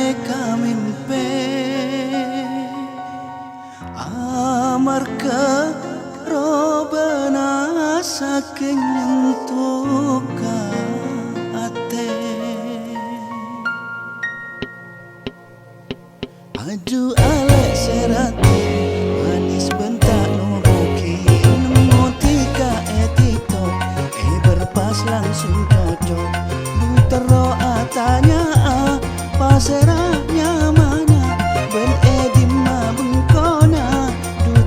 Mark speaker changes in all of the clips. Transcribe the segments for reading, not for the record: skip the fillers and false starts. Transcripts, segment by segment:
Speaker 1: eka mimpe amarga robana saking nyentuka ate aju alek serati manis bentak no mungkin nemu tika TikTok berpas langsung cocok tero atanya paserahnya mana ben edima bengkona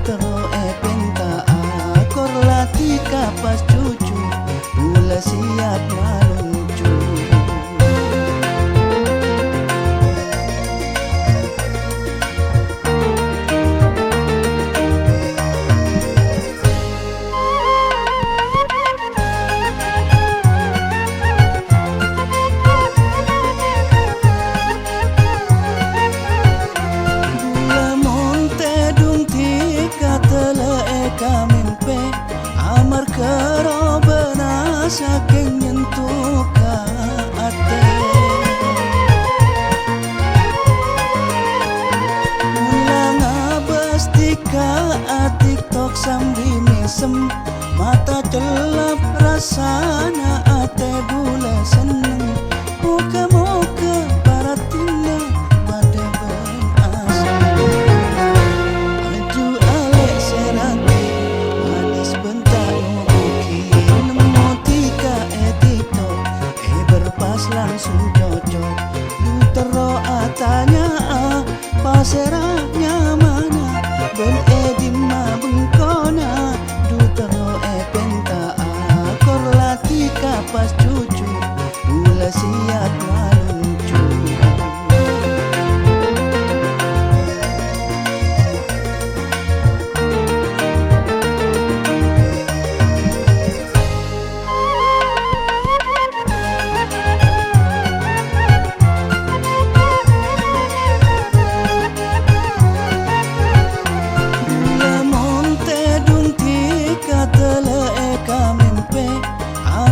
Speaker 1: tero penta korlati kapas cucu pula siap maluncu kamimpe amar kerobana saking nyentuh ka ate mulang abestika TikTok sambil misem mata celap rasana ate bula seneng muka-muka paratina pada benasa aju alek serati langsung cocok tero atanya paserahnya mana ben edima bengkona tero penta korlati kapas cucu pula siap maluncu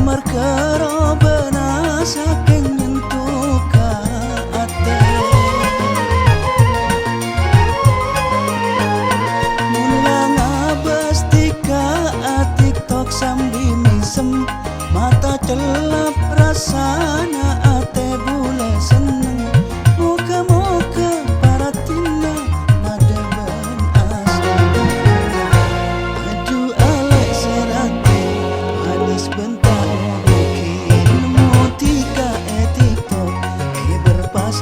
Speaker 1: amar kerobana saking nyentuh ka ate mulang abestika TikTok sambil misem mata celap rasana ate bula seneng muka-muka paratina nada ben asa aju alek serati manis bentar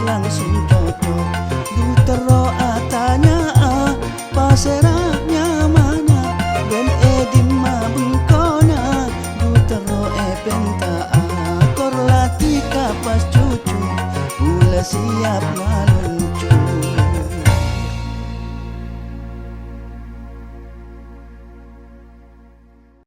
Speaker 1: langsung cocok tero atanya paserahnya mana ben edima bengkona tero penta korlati kapas cucu pula siap malun